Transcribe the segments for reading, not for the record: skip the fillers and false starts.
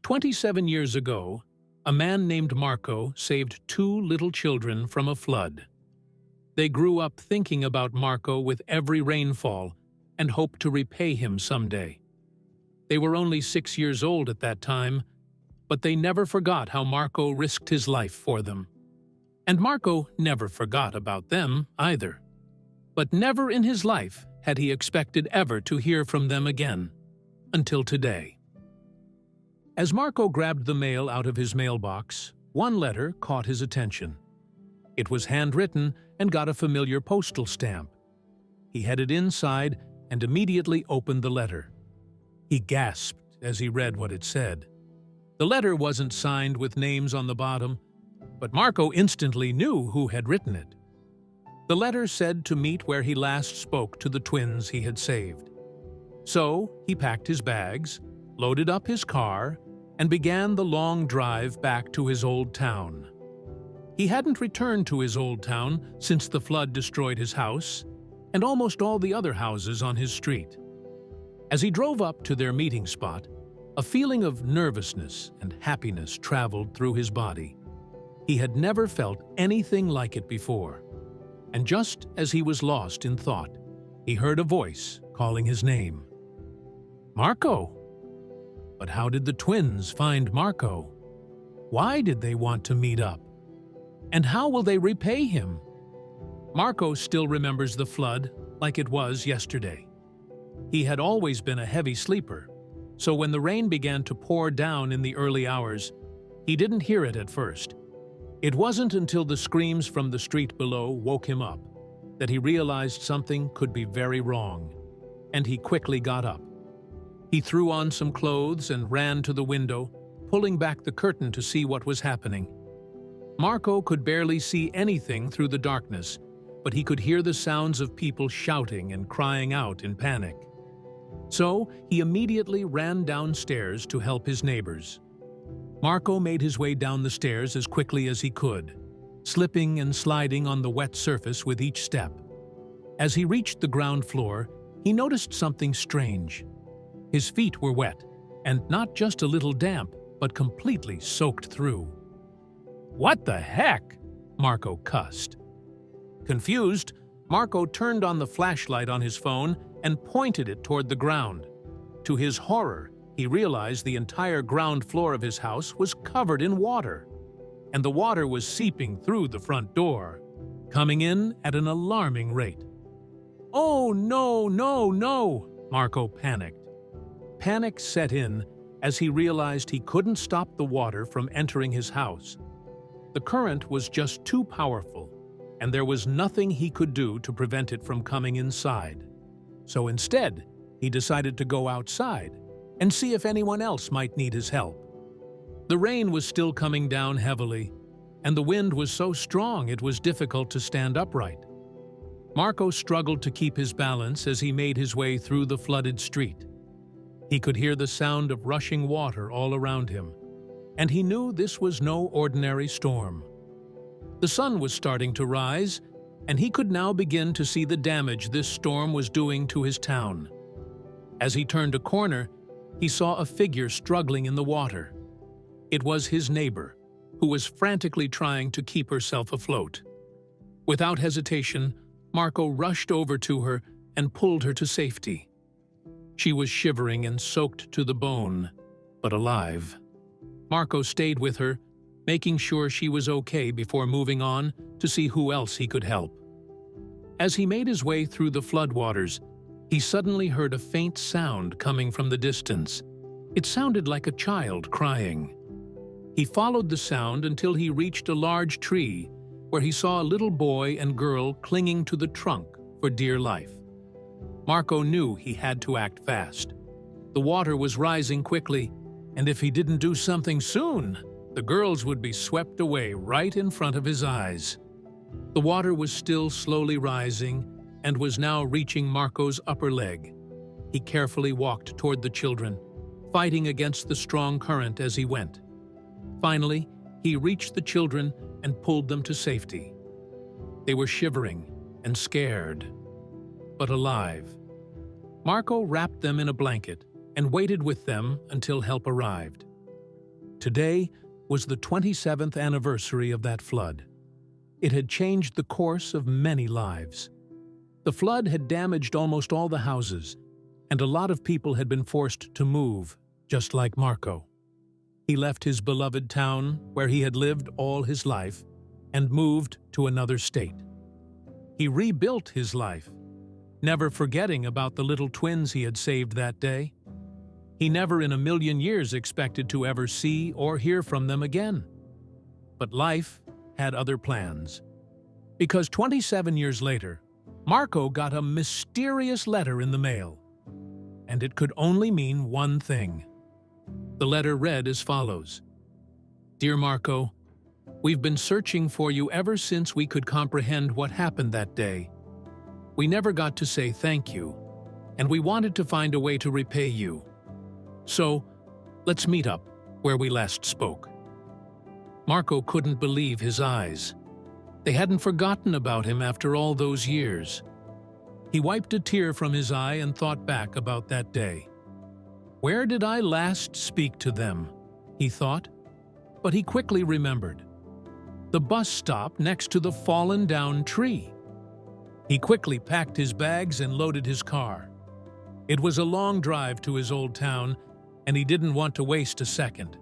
27 years ago, a man named Marco saved two little children from a flood. They grew up thinking about Marco with every rainfall and hoped to repay him someday. They were only 6 years old at that time, but they never forgot how Marco risked his life for them. And Marco never forgot about them either. But never in his life had he expected ever to hear from them again, until today. As Marco grabbed the mail out of his mailbox, one letter caught his attention. It was handwritten and got a familiar postal stamp. He headed inside and immediately opened the letter. He gasped as he read what it said. The letter wasn't signed with names on the bottom, but Marco instantly knew who had written it. The letter said to meet where he last spoke to the twins he had saved. So he packed his bags, loaded up his car, and began the long drive back to his old town. He hadn't returned to his old town since the flood destroyed his house and almost all the other houses on his street. As he drove up to their meeting spot, a feeling of nervousness and happiness traveled through his body. He had never felt anything like it before. And just as he was lost in thought, he heard a voice calling his name. Marco! But how did the twins find Marco? Why did they want to meet up? And how will they repay him? Marco still remembers the flood like it was yesterday. He had always been a heavy sleeper, so when the rain began to pour down in the early hours, he didn't hear it at first. It wasn't until the screams from the street below woke him up that he realized something could be very wrong, and he quickly got up. He threw on some clothes and ran to the window, pulling back the curtain to see what was happening. Marco could barely see anything through the darkness, but he could hear the sounds of people shouting and crying out in panic. So he immediately ran downstairs to help his neighbors. Marco made his way down the stairs as quickly as he could, slipping and sliding on the wet surface with each step. As he reached the ground floor, he noticed something strange. His feet were wet, and not just a little damp, but completely soaked through. "What the heck?" Marco cussed. Confused, Marco turned on the flashlight on his phone and pointed it toward the ground. To his horror, he realized the entire ground floor of his house was covered in water, and the water was seeping through the front door, coming in at an alarming rate. "Oh, no, no, no!" Marco panicked. Panic set in as he realized he couldn't stop the water from entering his house. The current was just too powerful, and there was nothing he could do to prevent it from coming inside. So instead, he decided to go outside and see if anyone else might need his help. The rain was still coming down heavily, and the wind was so strong it was difficult to stand upright. Marco struggled to keep his balance as he made his way through the flooded street. He could hear the sound of rushing water all around him, and he knew this was no ordinary storm. The sun was starting to rise, and he could now begin to see the damage this storm was doing to his town. As he turned a corner, he saw a figure struggling in the water. It was his neighbor, who was frantically trying to keep herself afloat. Without hesitation, Marco rushed over to her and pulled her to safety. She was shivering and soaked to the bone, but alive. Marco stayed with her, making sure she was okay before moving on to see who else he could help. As he made his way through the floodwaters, he suddenly heard a faint sound coming from the distance. It sounded like a child crying. He followed the sound until he reached a large tree, where he saw a little boy and girl clinging to the trunk for dear life. Marco knew he had to act fast. The water was rising quickly, and if he didn't do something soon, the girls would be swept away right in front of his eyes. The water was still slowly rising and was now reaching Marco's upper leg. He carefully walked toward the children, fighting against the strong current as he went. Finally, he reached the children and pulled them to safety. They were shivering and scared, but alive. Marco wrapped them in a blanket and waited with them until help arrived. Today was the 27th anniversary of that flood. It had changed the course of many lives. The flood had damaged almost all the houses, and a lot of people had been forced to move, just like Marco. He left his beloved town, where he had lived all his life, and moved to another state. He rebuilt his life, never forgetting about the little twins he had saved that day. He never in a million years expected to ever see or hear from them again. But life had other plans. Because 27 years later, Marco got a mysterious letter in the mail. And it could only mean one thing. The letter read as follows: "Dear Marco, we've been searching for you ever since we could comprehend what happened that day. We never got to say thank you, and we wanted to find a way to repay you. So, let's meet up where we last spoke." Marco couldn't believe his eyes. They hadn't forgotten about him after all those years. He wiped a tear from his eye and thought back about that day. Where did I last speak to them? He thought. But he quickly remembered. The bus stop next to the fallen down tree. He quickly packed his bags and loaded his car. It was a long drive to his old town, and he didn't want to waste a second.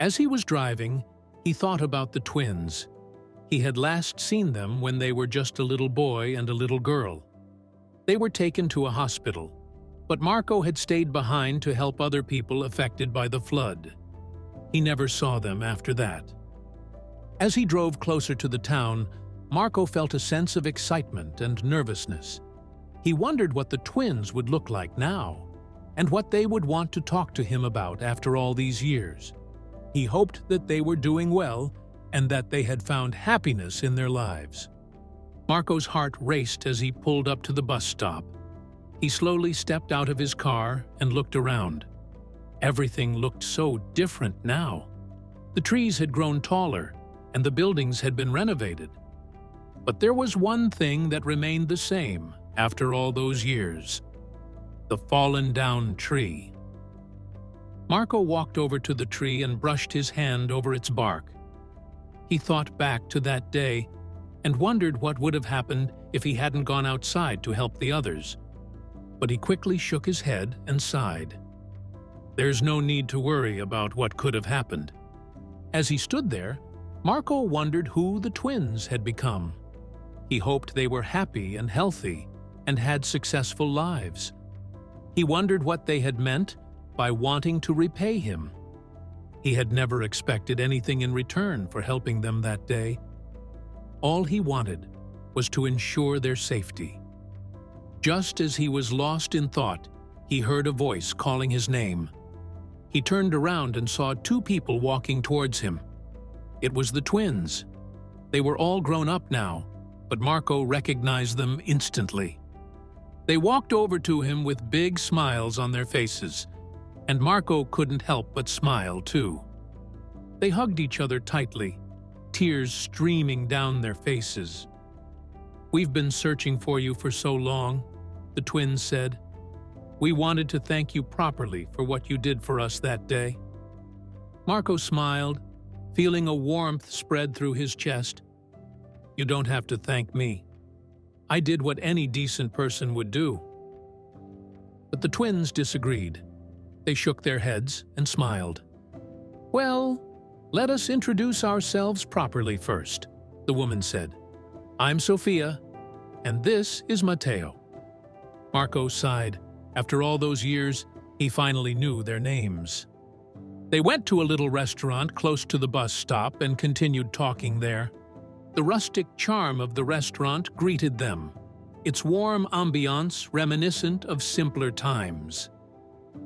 As he was driving, he thought about the twins. He had last seen them when they were just a little boy and a little girl. They were taken to a hospital, but Marco had stayed behind to help other people affected by the flood. He never saw them after that. As he drove closer to the town, Marco felt a sense of excitement and nervousness. He wondered what the twins would look like now, and what they would want to talk to him about after all these years. He hoped that they were doing well and that they had found happiness in their lives. Marco's heart raced as he pulled up to the bus stop. He slowly stepped out of his car and looked around. Everything looked so different now. The trees had grown taller, and the buildings had been renovated. But there was one thing that remained the same after all those years: the fallen down tree. Marco walked over to the tree and brushed his hand over its bark. He thought back to that day and wondered what would have happened if he hadn't gone outside to help the others. But he quickly shook his head and sighed. There's no need to worry about what could have happened. As he stood there, Marco wondered who the twins had become. He hoped they were happy and healthy and had successful lives. He wondered what they had meant by wanting to repay him. He had never expected anything in return for helping them that day. All he wanted was to ensure their safety. Just as he was lost in thought, he heard a voice calling his name. He turned around and saw two people walking towards him. It was the twins. They were all grown up now, but Marco recognized them instantly. They walked over to him with big smiles on their faces, and Marco couldn't help but smile too. They hugged each other tightly, tears streaming down their faces. "We've been searching for you for so long," the twins said. "We wanted to thank you properly for what you did for us that day." Marco smiled, feeling a warmth spread through his chest. "You don't have to thank me. I did what any decent person would do." But the twins disagreed. They shook their heads and smiled. "Well, let us introduce ourselves properly first," the woman said. "I'm Sophia, and this is Matteo." Marco sighed. After all those years, he finally knew their names. They went to a little restaurant close to the bus stop and continued talking there. The rustic charm of the restaurant greeted them, its warm ambiance reminiscent of simpler times.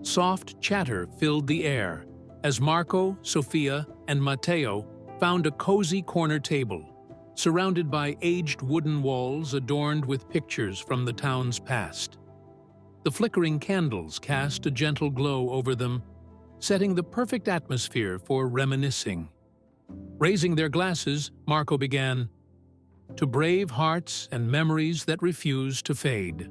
Soft chatter filled the air as Marco, Sophia, and Matteo found a cozy corner table, surrounded by aged wooden walls adorned with pictures from the town's past. The flickering candles cast a gentle glow over them, setting the perfect atmosphere for reminiscing. Raising their glasses, Marco began, "To brave hearts and memories that refuse to fade."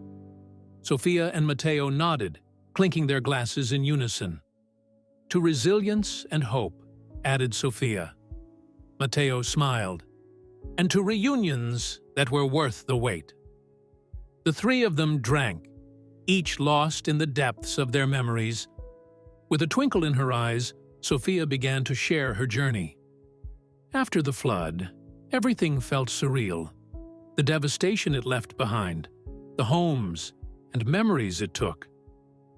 Sophia and Matteo nodded, clinking their glasses in unison. "To resilience and hope added Sophia. Matteo smiled. And to reunions that were worth the wait. The three of them drank, each lost in the depths of their memories. With a twinkle in her eyes, Sophia began to share her journey. After the flood, everything felt surreal. The devastation it left behind, the homes and memories it took.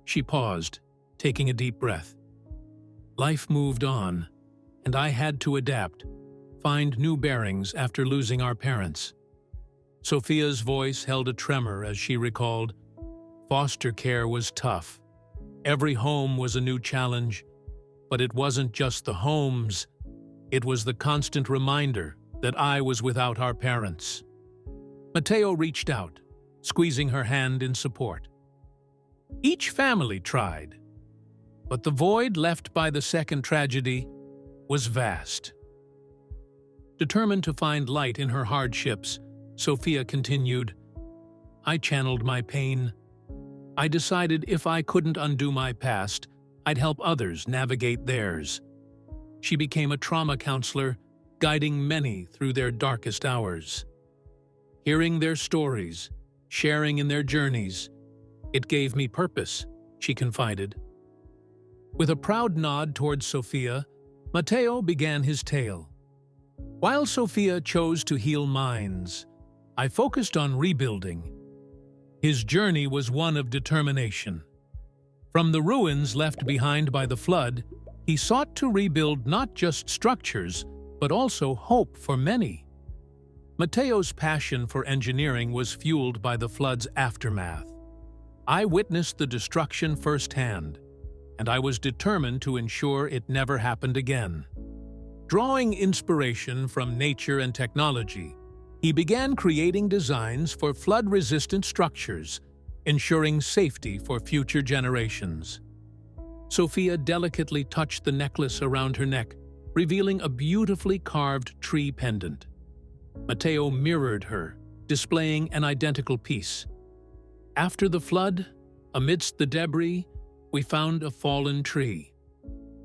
She paused, taking a deep breath. Life moved on, and I had to adapt, find new bearings after losing our parents. Sophia's voice held a tremor as she recalled, foster care was tough. Every home was a new challenge, but it wasn't just the homes. It was the constant reminder that I was without our parents. Matteo reached out, squeezing her hand in support. Each family tried, but the void left by the second tragedy was vast. Determined to find light in her hardships, Sophia continued, I channeled my pain. I decided if I couldn't undo my past, I'd help others navigate theirs. She became a trauma counselor, guiding many through their darkest hours. Hearing their stories, sharing in their journeys, it gave me purpose, she confided. With a proud nod towards Sophia, Matteo began his tale. While Sophia chose to heal minds, I focused on rebuilding. His journey was one of determination. From the ruins left behind by the flood, he sought to rebuild not just structures, but also hope for many. Matteo's passion for engineering was fueled by the flood's aftermath. I witnessed the destruction firsthand, and I was determined to ensure it never happened again. Drawing inspiration from nature and technology, he began creating designs for flood-resistant structures, ensuring safety for future generations. Sophia delicately touched the necklace around her neck, revealing a beautifully carved tree pendant. Matteo mirrored her, displaying an identical piece. After the flood, amidst the debris, we found a fallen tree.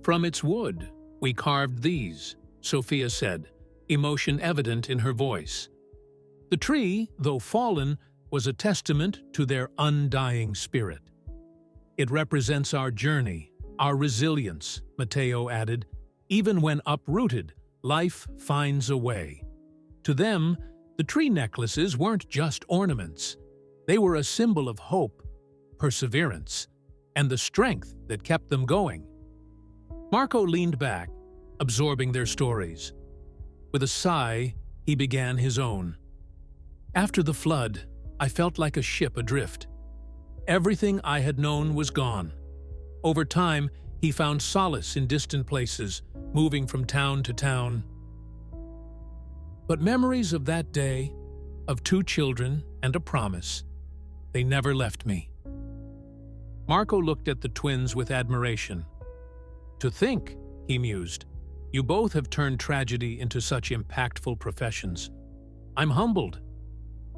From its wood, we carved these, Sophia said, emotion evident in her voice. The tree, though fallen, was a testament to their undying spirit. It represents our journey, our resilience, Matteo added. Even when uprooted, life finds a way. To them, the tree necklaces weren't just ornaments. They were a symbol of hope, perseverance, and the strength that kept them going. Marco leaned back, absorbing their stories. With a sigh, he began his own. After the flood, I felt like a ship adrift. Everything I had known was gone. Over time, he found solace in distant places, moving from town to town. But memories of that day, of 2 children and a promise, they never left me. Marco looked at the twins with admiration. To think, he mused, you both have turned tragedy into such impactful professions. I'm humbled.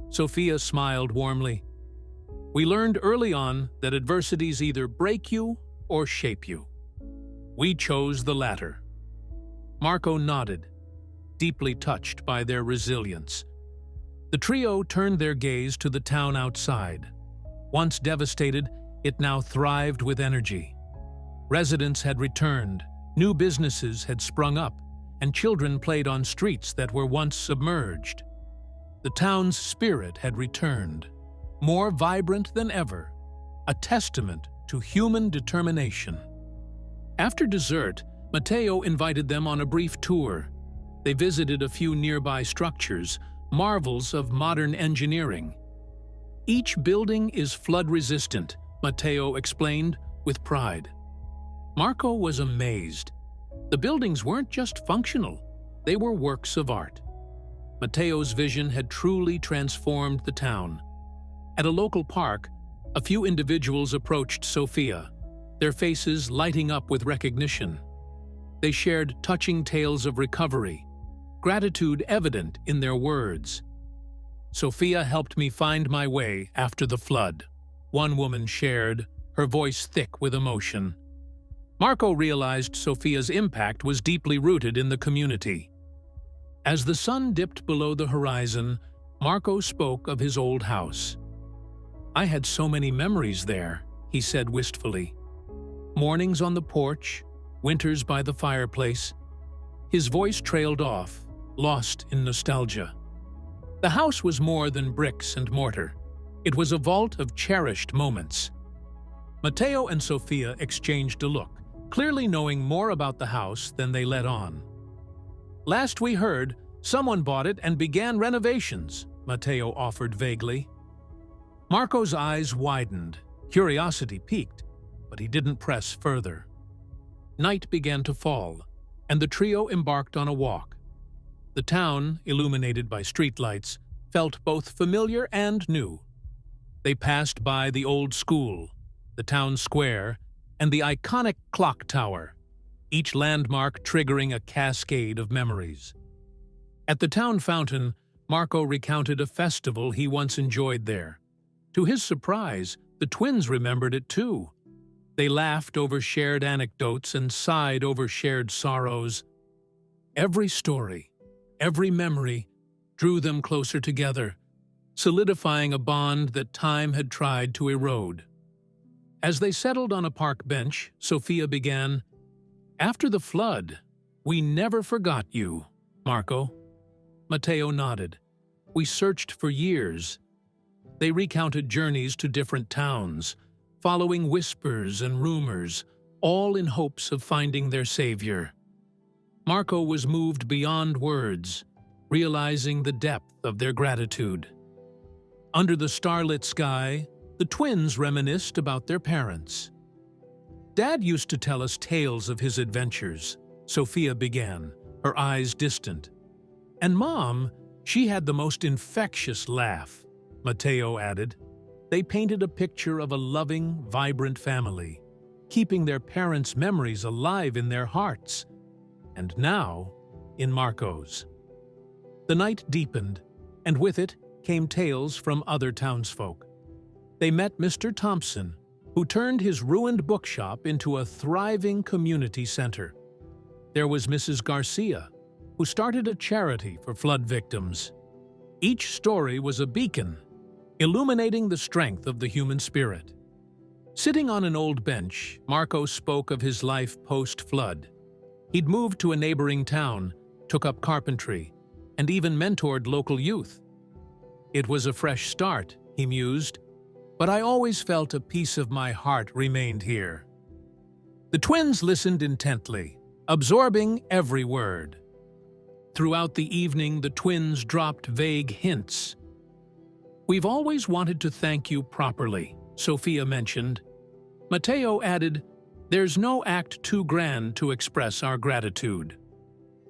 Sophia smiled warmly. We learned early on that adversities either break you or shape you. We chose the latter. Marco nodded, deeply touched by their resilience. The trio turned their gaze to the town outside. Once devastated, it now thrived with energy. Residents had returned, new businesses had sprung up, and children played on streets that were once submerged. The town's spirit had returned, more vibrant than ever, a testament to human determination. After dessert, Matteo invited them on a brief tour. They visited a few nearby structures, marvels of modern engineering. Each building is flood-resistant, Matteo explained with pride. Marco was amazed. The buildings weren't just functional, they were works of art. Matteo's vision had truly transformed the town. At a local park, a few individuals approached Sophia, their faces lighting up with recognition. They shared touching tales of recovery, gratitude evident in their words. Sophia helped me find my way after the flood, one woman shared, her voice thick with emotion. Marco realized Sophia's impact was deeply rooted in the community. As the sun dipped below the horizon, Marco spoke of his old house. "I had so many memories there," he said wistfully. "Mornings on the porch, winters by the fireplace." His voice trailed off, lost in nostalgia. The house was more than bricks and mortar. It was a vault of cherished moments. Matteo and Sophia exchanged a look, clearly knowing more about the house than they let on. "Last we heard, someone bought it and began renovations," Matteo offered vaguely. Marco's eyes widened, curiosity piqued, but he didn't press further. Night began to fall, and the trio embarked on a walk. The town, illuminated by streetlights, felt both familiar and new. They passed by the old school, the town square, and the iconic clock tower, each landmark triggering a cascade of memories. At the town fountain, Marco recounted a festival he once enjoyed there. To his surprise, the twins remembered it too. They laughed over shared anecdotes and sighed over shared sorrows. Every story, every memory, drew them closer together, solidifying a bond that time had tried to erode. As they settled on a park bench, Sophia began, "After the flood, we never forgot you, Marco." Matteo nodded. "We searched for years." They recounted journeys to different towns, following whispers and rumors, all in hopes of finding their savior. Marco was moved beyond words, realizing the depth of their gratitude. Under the starlit sky, the twins reminisced about their parents. "Dad used to tell us tales of his adventures," Sophia began, her eyes distant. "And Mom, she had the most infectious laugh," Matteo added. They painted a picture of a loving, vibrant family, keeping their parents' memories alive in their hearts, and now in Marco's. The night deepened, and with it came tales from other townsfolk. They met Mr. Thompson, who turned his ruined bookshop into a thriving community center. There was Mrs. Garcia, who started a charity for flood victims. Each story was a beacon, illuminating the strength of the human spirit. Sitting on an old bench, Marco spoke of his life post-flood. He'd moved to a neighboring town, took up carpentry, and even mentored local youth. "It was a fresh start," he mused, "but I always felt a piece of my heart remained here." The twins listened intently, absorbing every word. Throughout the evening, the twins dropped vague hints. "We've always wanted to thank you properly," Sophia mentioned. Matteo added, "There's no act too grand to express our gratitude."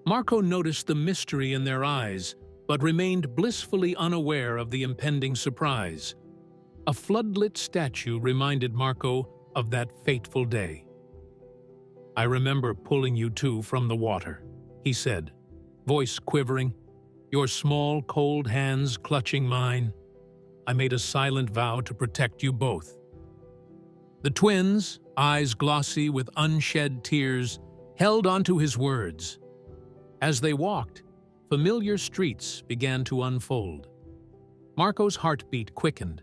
Marco noticed the mystery in their eyes, but remained blissfully unaware of the impending surprise. A floodlit statue reminded Marco of that fateful day. "I remember pulling you two from the water," he said, voice quivering, your small, cold hands clutching mine. "I made a silent vow to protect you both." The twins, eyes glossy with unshed tears, held onto his words. As they walked, familiar streets began to unfold. Marco's heartbeat quickened.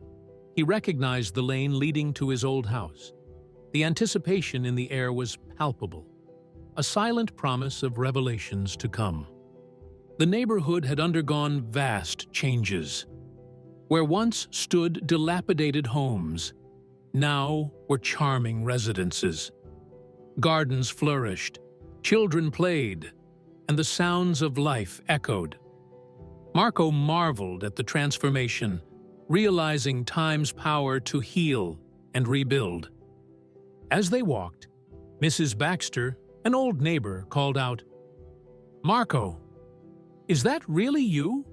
He recognized the lane leading to his old house. The anticipation in the air was palpable, a silent promise of revelations to come. The neighborhood had undergone vast changes. Where once stood dilapidated homes, now were charming residences. Gardens flourished, children played, and the sounds of life echoed. Marco marveled at the transformation, realizing time's power to heal and rebuild. As they walked, Mrs. Baxter, an old neighbor, called out, "Marco, is that really you?"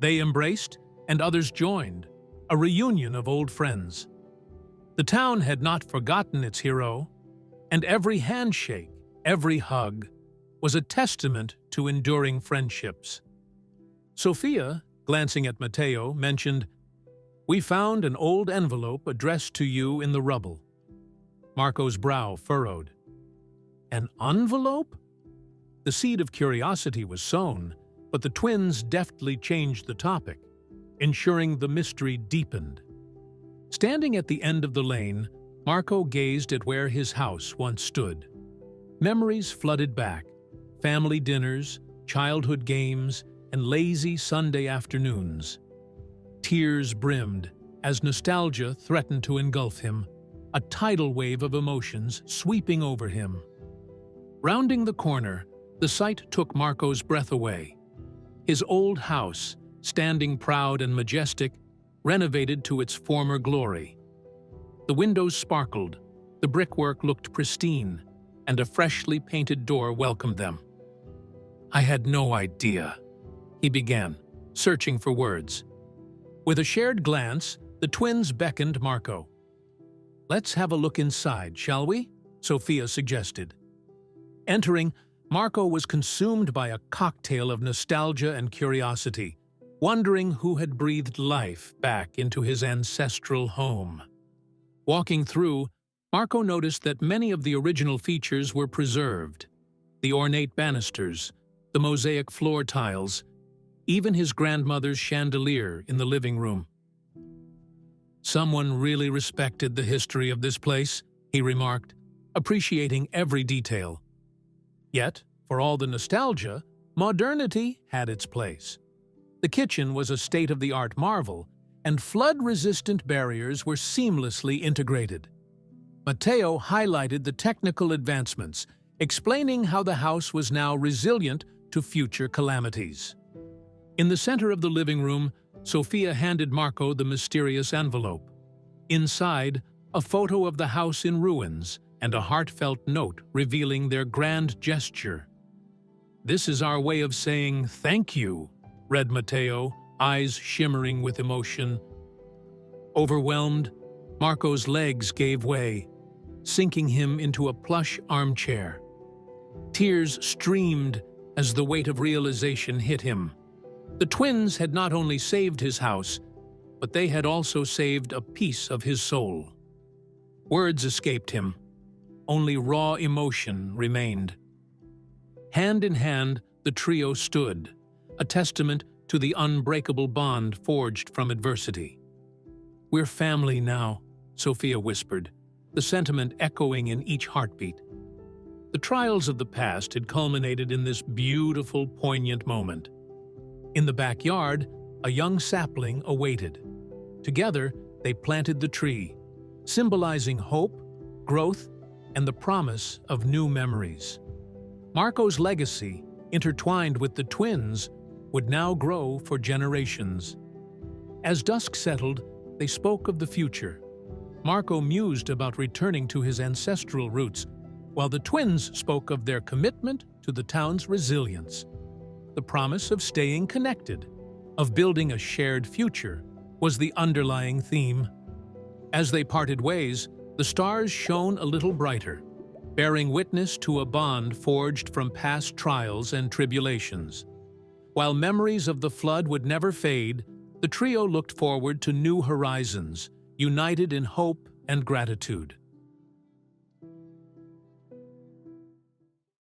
They embraced, and others joined, a reunion of old friends. The town had not forgotten its hero, and every handshake, every hug, was a testament to enduring friendships. Sophia, glancing at Matteo, mentioned, "We found an old envelope addressed to you in the rubble." Marco's brow furrowed. An envelope? The seed of curiosity was sown, but the twins deftly changed the topic, ensuring the mystery deepened. Standing at the end of the lane, Marco gazed at where his house once stood. Memories flooded back: family dinners, childhood games, and lazy Sunday afternoons. Tears brimmed as nostalgia threatened to engulf him, a tidal wave of emotions sweeping over him. Rounding the corner, the sight took Marco's breath away. His old house, standing proud and majestic, renovated to its former glory. The windows sparkled, the brickwork looked pristine, and a freshly painted door welcomed them. "I had no idea," he began, searching for words. With a shared glance, the twins beckoned Marco. "Let's have a look inside, shall we?" Sophia suggested. Entering, Marco was consumed by a cocktail of nostalgia and curiosity, wondering who had breathed life back into his ancestral home. Walking through, Marco noticed that many of the original features were preserved: the ornate banisters, the mosaic floor tiles, even his grandmother's chandelier in the living room. "Someone really respected the history of this place," he remarked, appreciating every detail. Yet, for all the nostalgia, modernity had its place. The kitchen was a state-of-the-art marvel, and flood-resistant barriers were seamlessly integrated. Matteo highlighted the technical advancements, explaining how the house was now resilient to future calamities. In the center of the living room, Sophia handed Marco the mysterious envelope. Inside, a photo of the house in ruins and a heartfelt note revealing their grand gesture. "This is our way of saying thank you," read Matteo, eyes shimmering with emotion. Overwhelmed, Marco's legs gave way, sinking him into a plush armchair. Tears streamed as the weight of realization hit him. The twins had not only saved his house, but they had also saved a piece of his soul. Words escaped him. Only raw emotion remained. Hand in hand, the trio stood, a testament to the unbreakable bond forged from adversity. "We're family now," Sophia whispered, the sentiment echoing in each heartbeat. The trials of the past had culminated in this beautiful, poignant moment. In the backyard, a young sapling awaited. Together, they planted the tree, symbolizing hope, growth, and the promise of new memories. Marco's legacy, intertwined with the twins, would now grow for generations. As dusk settled, they spoke of the future. Marco mused about returning to his ancestral roots, while the twins spoke of their commitment to the town's resilience. The promise of staying connected, of building a shared future, was the underlying theme. As they parted ways, the stars shone a little brighter, bearing witness to a bond forged from past trials and tribulations. While memories of the flood would never fade, the trio looked forward to new horizons, united in hope and gratitude.